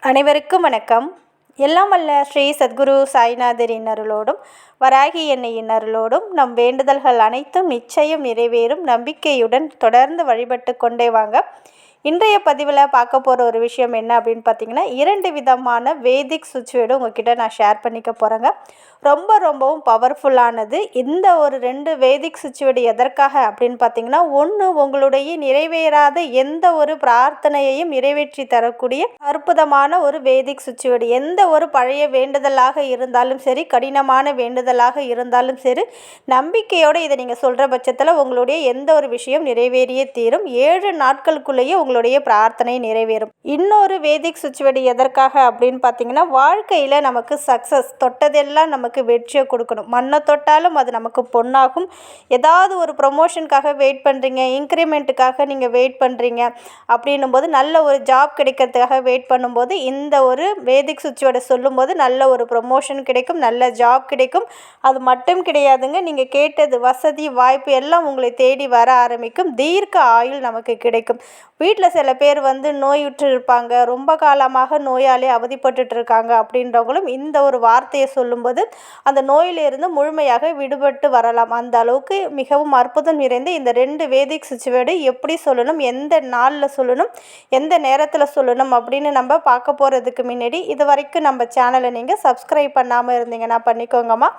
அனைவருக்கும் வணக்கம். எல்லாம் வல்ல ஸ்ரீ சத்குரு சாய்நாதரின் அருளோடும் வராகி எண்ணெயின் அருளோடும் நம் வேண்டுதல்கள் அனைத்தும் நிச்சயம் நிறைவேறும் நம்பிக்கையுடன் தொடர்ந்து வழிபட்டு கொண்டே வாங்க. இன்றைய பதிவில் பார்க்க போகிற ஒரு விஷயம் என்ன அப்படின்னு பார்த்தீங்கன்னா, 2 விதமான வேதிக் சுவிட்ச் வேர்டு உங்ககிட்ட நான் ஷேர் பண்ணிக்க போகிறேங்க. ரொம்பவும் பவர்ஃபுல்லானது. இந்த ஒரு 2 வேதிக் சுவிட்ச் வேர்டு எதற்காக அப்படின்னு பார்த்தீங்கன்னா, ஒன்று உங்களுடைய நிறைவேறாத எந்த ஒரு பிரார்த்தனையையும் நிறைவேற்றி தரக்கூடிய அற்புதமான ஒரு வேதிக் சுவிட்ச் வேர்டு. எந்த ஒரு பழைய வேண்டுதலாக இருந்தாலும் சரி, கடினமான வேண்டுதலாக இருந்தாலும் சரி, நம்பிக்கையோடு இதை நீங்கள் சொல்கிற பட்சத்தில் உங்களுடைய எந்த ஒரு விஷயம் நிறைவேறியே தீரும். 7 நாட்களுக்குள்ளேயே உங்களுடைய பிரார்த்தனை நிறைவேறும். இன்னொரு வேதிக் சுவிட்ச் வேர்டு எதற்காக அப்படின்னு பார்த்தீங்கன்னா, வாழ்க்கையில் நமக்கு சக்ஸஸ், தொட்டதெல்லாம் நமக்கு வெற்றியை கொடுக்கணும். மண்ணை தொட்டாலும் அது நமக்கு பொண்ணாகும். ஏதாவது ஒரு ப்ரொமோஷனுக்காக வெயிட் பண்ணுறீங்க, இன்க்ரிமெண்ட்டுக்காக நீங்கள் வெயிட் பண்ணுறீங்க அப்படின்னும் போது, நல்ல ஒரு ஜாப் கிடைக்கிறதுக்காக வெயிட் பண்ணும்போது இந்த ஒரு வேதிக் சுவிட்ச் வேர்டை சொல்லும்போது நல்ல ஒரு ப்ரொமோஷன் கிடைக்கும், நல்ல ஜாப் கிடைக்கும். அது மட்டும் கிடையாதுங்க, நீங்கள் கேட்டது வசதி வாய்ப்பு எல்லாம் உங்களை தேடி வர ஆரம்பிக்கும். தீர்க்க ஆயுள் நமக்கு கிடைக்கும். வீட்டில் சில பேர் நோயுற்று இருப்பாங்க, ரொம்ப காலமாக நோயாலே அவதிப்பட்டு இருக்காங்க அப்படின்றவங்களும் இந்த ஒரு வார்த்தையை சொல்லும்போது அந்த நோயிலிருந்து முழுமையாக விடுபட்டு வரலாம். அந்த அளவுக்கு மிகவும் அற்புதம் நிறைந்த இந்த 2 வேதிக் சுவிட்ச் வேர்டு எப்படி சொல்லணும், எந்த நாளில் சொல்லணும், எந்த நேரத்தில் சொல்லணும் அப்படின்னு நம்ம பார்க்க போகிறதுக்கு முன்னாடி இது வரைக்கும் நம்ம சேனலை நீங்கள் சப்ஸ்கிரைப் பண்ணாமல் இருந்தீங்கன்னா பண்ணிக்கோங்கம்மா.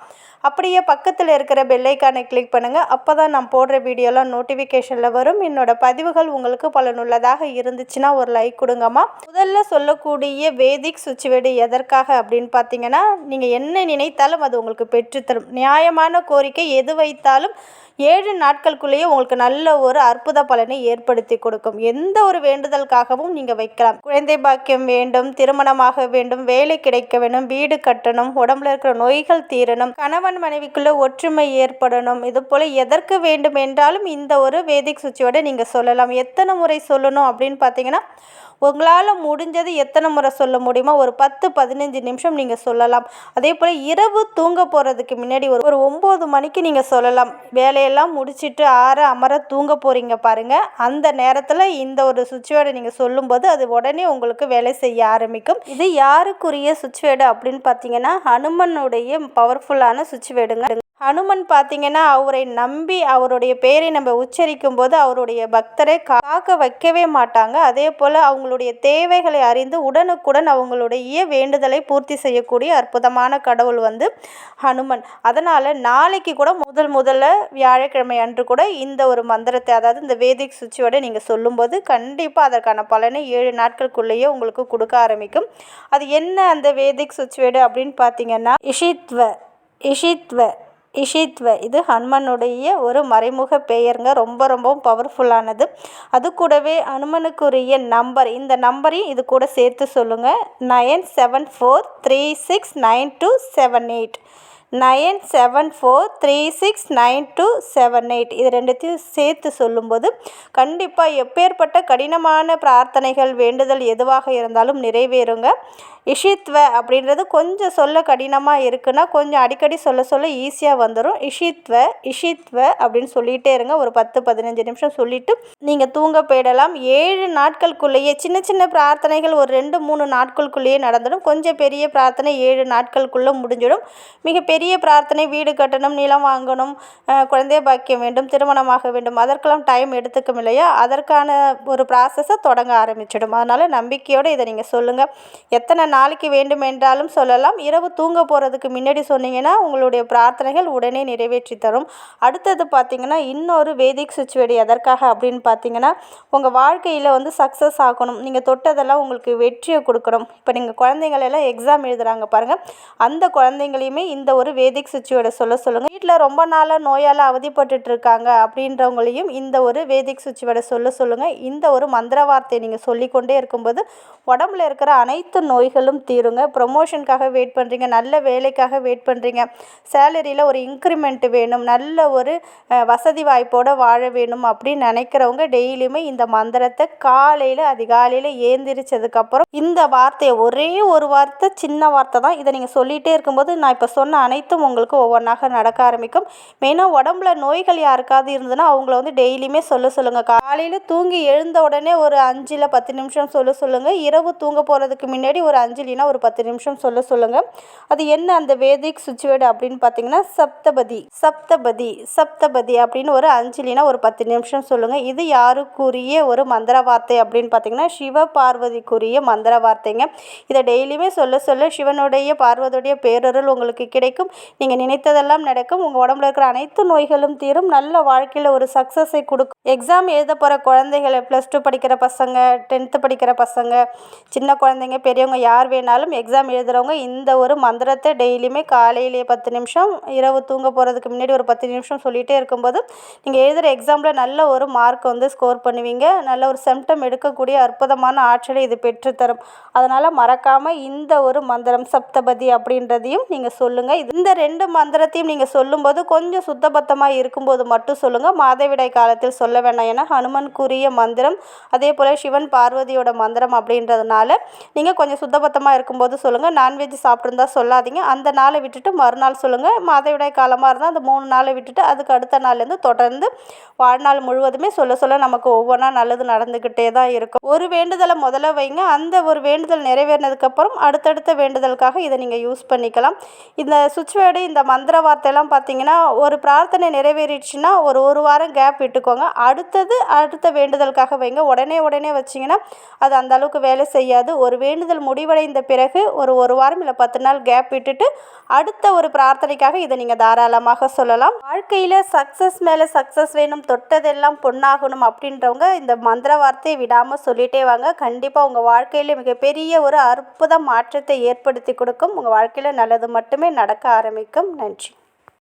அப்படியே பக்கத்தில் இருக்கிற பெல்லைக்கானை கிளிக் பண்ணுங்கள். அப்போ தான் நான் போடுற வீடியோலாம் நோட்டிஃபிகேஷனில் வரும். என்னோட பதிவுகள் உங்களுக்கு பலனுள்ளதாக இருந்துச்சுன்னா ஒரு லைக் கொடுங்கம்மா. முதல்ல சொல்லக்கூடிய வேதிக் சுவிட்ச் வேர்டு எதற்காக அப்படின்னு பார்த்தீங்கன்னா, நீங்கள் என்ன நினைத்தாலும் அது உங்களுக்கு பெற்றுத்தரும். நியாயமான கோரிக்கை எது வைத்தாலும் 7 நாட்களுக்குள்ளேயே உங்களுக்கு நல்ல ஒரு அற்புத பலனை ஏற்படுத்தி கொடுக்கும். எந்த ஒரு வேண்டுதலுக்காகவும் நீங்கள் வைக்கலாம். குழந்தை பாக்கியம் வேண்டும், திருமணமாக வேண்டும், வேலை கிடைக்க வேண்டும், வீடு கட்டணும், உடம்புல இருக்கிற நோய்கள் தீரணும், கணவன் மனைவிக்குள்ள ஒற்றுமை ஏற்படணும், இது போல் எதற்கு வேண்டும் என்றாலும் இந்த ஒரு வேதிக் சுவிட்ச் வேர்டை நீங்கள் சொல்லலாம். எத்தனை முறை சொல்லணும் அப்படின்னு பார்த்தீங்கன்னா, உங்களால் முடிஞ்சது எத்தனை முறை சொல்ல முடியுமோ ஒரு 10-15 நிமிஷம் நீங்கள் சொல்லலாம். அதே போல் இரவு தூங்க போகிறதுக்கு முன்னாடி ஒரு 9 மணிக்கு நீங்கள் சொல்லலாம். வேலையெல்லாம் முடிச்சுட்டு அமர தூங்க போகிறீங்க பாருங்கள், அந்த நேரத்தில் இந்த ஒரு சுவிட்ச் வேர்டை நீங்கள் சொல்லும்போது அது உடனே உங்களுக்கு வேலை செய்ய ஆரம்பிக்கும். இது யாருக்குரிய சுவிட்ச் வேர்டு அப்படின்னு பார்த்தீங்கன்னா, ஹனுமனுடைய பவர்ஃபுல்லான சுவிட்ச் வேர்டுங்க. ஹனுமன் பார்த்தீங்கன்னா, அவரை நம்பி அவருடைய பெயரை நம்ம உச்சரிக்கும் போது அவருடைய பக்தரை காக்க வைக்கவே மாட்டாங்க. அதே போல் அவங்களுடைய தேவைகளை அறிந்து உடனுக்குடன் அவங்களுடைய வேண்டுதலை பூர்த்தி செய்யக்கூடிய அற்புதமான கடவுள் ஹனுமன். அதனால் நாளைக்கு கூட முதல்ல வியாழக்கிழமை அன்று கூட இந்த ஒரு மந்திரத்தை, அதாவது இந்த வேதிக் சுவிட்ச் வேர்டை நீங்கள் சொல்லும்போது கண்டிப்பாக அதற்கான பலனை 7 நாட்களுக்குள்ளேயே உங்களுக்கு கொடுக்க ஆரம்பிக்கும். அது என்ன அந்த வேதிக் சுவிட்ச் வேர்டு அப்படின்னு பார்த்தீங்கன்னா, இஷித்வ. இது ஹனுமனுடைய ஒரு மறைமுக பெயருங்க. ரொம்பவும் பவர்ஃபுல்லானது. அது கூடவே ஹனுமனுக்குரிய நம்பர், இந்த நம்பரையும் இது கூட சேர்த்து சொல்லுங்கள். 9743692778. 9743692778. இது ரெண்டுத்தையும் சேர்த்து சொல்லும்போது கண்டிப்பாக எப்பேற்பட்ட கடினமான பிரார்த்தனைகள் வேண்டுதல் எதுவாக இருந்தாலும் நிறைவேறுங்க. இஷித்வ அப்படின்றது கொஞ்சம் சொல்ல கடினமாக இருக்குன்னா கொஞ்சம் அடிக்கடி சொல்ல ஈஸியாக வந்துடும். இஷித்வ அப்படின்னு சொல்லிகிட்டே இருங்க. ஒரு 10-15 நிமிஷம் சொல்லிவிட்டு நீங்கள் தூங்க போயிடலாம். 7 நாட்களுக்குள்ளேயே சின்ன பிரார்த்தனைகள் ஒரு 2-3 நாட்களுக்குள்ளேயே நடந்துடும். கொஞ்சம் பெரிய பிரார்த்தனை 7 நாட்களுக்குள்ளே முடிஞ்சிடும். மிகப்பெரிய பிரார்த்தனை வீடு கட்டணும், நிலம் வாங்கணும், குழந்தை பாக்கியம் வேண்டும், திருமணமாக வேண்டும், அதற்கெல்லாம் டைம் எடுத்துக்கும் இல்லையா, அதற்கான ஒரு ப்ராசஸை தொடங்க ஆரம்பிச்சிடும். அதனால் நம்பிக்கையோடு இதை நீங்கள் சொல்லுங்கள். எத்தனை நாளைக்கு வேண்டும் என்றாலும் சொல்லலாம். இரவு தூங்க போகிறதுக்கு முன்னாடி சொன்னீங்கன்னா உங்களுடைய பிரார்த்தனைகள் உடனே நிறைவேற்றி தரும். அடுத்தது பார்த்தீங்கன்னா, இன்னொரு வேதிக் சுவிட்ச் வேர்டு எதற்காக அப்படின்னு பார்த்தீங்கன்னா, உங்கள் வாழ்க்கையில் சக்ஸஸ் ஆகணும், நீங்கள் தொட்டதெல்லாம் உங்களுக்கு வெற்றியை கொடுக்கணும். இப்போ நீங்கள் குழந்தைங்களெல்லாம் எக்ஸாம் எழுதுகிறாங்க பாருங்கள், அந்த குழந்தைங்களையுமே இந்த ஒரு வேதிக் சுவிட்ச் வேர்டை சொல்லுங்கள். வீட்டில் ரொம்ப நாளாக நோயால் அவதிப்பட்டு இருக்காங்க அப்படின்றவங்களையும் இந்த ஒரு வேதிக் சுவிட்ச் வேர்டை சொல்லுங்கள். இந்த ஒரு மந்திர வார்த்தையை நீங்கள் சொல்லிக்கொண்டே இருக்கும்போது உடம்புல இருக்கிற அனைத்து நோய்களும் தீருங்க. ப்ரொமோஷனுக்காக வெயிட் பண்ணுறீங்க, நல்ல வேலைக்காக வெயிட் பண்ணுறீங்க, சேலரியில் ஒரு இன்க்ரிமெண்ட் வேணும், நல்ல ஒரு வசதி வாய்ப்போடு வாழ வேணும் அப்படின்னு நினைக்கிறவங்க டெய்லியுமே இந்த மந்திரத்தை அதிகாலையில் ஏந்திரிச்சதுக்கப்புறம் இந்த வார்த்தையை, ஒரே ஒரு வார்த்தை, சின்ன வார்த்தை தான், இதை நீங்கள் சொல்லிகிட்டே இருக்கும்போது நான் இப்போ சொன்ன அனைத்தும் உங்களுக்கு ஒவ்வொன்றாக நடக்க ஆரம்பிக்கும். மெயினாக உடம்புல நோய்கள் யாருக்காவது இருந்ததுன்னா அவங்கள வந்து டெய்லியுமே சொல்லுங்கள். காலையில் தூங்கி எழுந்த உடனே ஒரு 5 இல்லை 10 நிமிஷம் சொல்லுங்கள். இரவு தூங்க போகிறதுக்கு முன்னாடி ஒரு 5 இல்லைன்னா ஒரு 10 நிமிஷம் சொல்லுங்கள். அது என்ன அந்த வேதிக் சுவிட்ச் வேர்டு அப்படின்னு பார்த்தீங்கன்னா சப்தபதி அப்படின்னு ஒரு 5 இல்லைன்னா ஒரு 10 நிமிஷம் சொல்லுங்கள். இது யாருக்குரிய ஒரு மந்திர வார்த்தை அப்படின்னு பார்த்தீங்கன்னா சிவ பார்வதிக்குரிய மந்திர வார்த்தைங்க. இதை டெய்லியுமே சொல்ல சிவனுடைய பார்வதியுடைய பேரருள் உங்களுக்கு கிடைக்கும். நீங்கள் நினைத்ததெல்லாம் நடக்கும். உங்கள் உடம்புல இருக்கிற அனைத்து நோய்களும் தீரும். நல்ல வாழ்க்கையில் ஒரு சக்ஸஸை கொடுக்கும். எக்ஸாம் எழுத போகிற குழந்தைகள், +2 படிக்கிற பசங்க, 10th படிக்கிற பசங்க, சின்ன குழந்தைங்க, பெரியவங்க யார் வேணாலும் எக்ஸாம் எழுதுகிறவங்க இந்த ஒரு மந்திரத்தை டெய்லியுமே காலையிலேயே 10 நிமிஷம், இரவு தூங்க போகிறதுக்கு முன்னாடி ஒரு 10 நிமிஷம் சொல்லிகிட்டே இருக்கும்போது நீங்கள் எழுதுகிற எக்ஸாமில் நல்ல ஒரு மார்க் வந்து ஸ்கோர் பண்ணுவீங்க. நல்ல ஒரு செம்டம் எடுக்கக்கூடிய அற்புதமான ஆற்றலை இது பெற்றுத்தரும். அதனால் மறக்காமல் இந்த ஒரு மந்திரம் சப்தபதி அப்படின்றதையும் நீங்கள் சொல்லுங்கள். இந்த 2 மந்திரத்தையும் நீங்கள் சொல்லும்போது கொஞ்சம் சுத்தபத்தமாக இருக்கும்போது மட்டும் சொல்லுங்கள். மாதவிடாய் காலத்தில் சொல்ல வேண்டாம். ஏன்னா ஹனுமனுக்குரிய மந்திரம், அதே போல் சிவன் பார்வதியோட மந்திரம் அப்படின்றதுனால நீங்கள் கொஞ்சம் சுத்தபத்தமாக இருக்கும்போது சொல்லுங்கள். நான்வெஜ் சாப்பிட்ருந்தா சொல்லாதீங்க. அந்த நாளை விட்டுட்டு மறுநாள் சொல்லுங்கள். மாதவிடாய் காலமாக இருந்தால் அந்த 3 நாளை விட்டுட்டு அதுக்கு அடுத்த நாள்லேருந்து தொடர்ந்து வாழ்நாள் முழுவதுமே சொல்ல நமக்கு ஒவ்வொன்றா நல்லது நடந்துக்கிட்டே தான் இருக்கும். ஒரு வேண்டுதலை முதல்ல வைங்க. அந்த ஒரு வேண்டுதல் நிறைவேறினதுக்கப்புறம் அடுத்தடுத்த வேண்டுதலுக்காக இதை நீங்கள் யூஸ் பண்ணிக்கலாம். இந்த சுவிட்ச் வேர்டு, இந்த மந்திர வார்த்தையெல்லாம் பார்த்தீங்கன்னா ஒரு பிரார்த்தனை நிறைவேறிடுச்சுன்னா ஒரு வாரம் கேப் விட்டுக்கோங்க. அடுத்த வேண்டுதலுக்காக வைங்க. உடனே வச்சிங்கன்னா அது அந்த அளவுக்கு வேலை செய்யாது. ஒரு வேண்டுதல் முடிவடைந்த பிறகு ஒரு வாரம் இல்லை 10 நாள் கேப் விட்டுட்டு அடுத்த ஒரு பிரார்த்தனைக்காக இதை நீங்கள் தாராளமாக சொல்லலாம். வாழ்க்கையில் சக்ஸஸ் மேலே சக்ஸஸ் வேணும், தொட்டதெல்லாம் பொன்னாகணும் அப்படின்றவங்க இந்த மந்திர வார்த்தையை விடாமல் சொல்லிட்டே வாங்க. கண்டிப்பாக உங்கள் வாழ்க்கையில் மிகப்பெரிய ஒரு அற்புத மாற்றத்தை ஏற்படுத்தி கொடுக்கும். உங்கள் வாழ்க்கையில் நல்லது மட்டுமே நடக்க ஆரம்பிக்கும். நன்றி.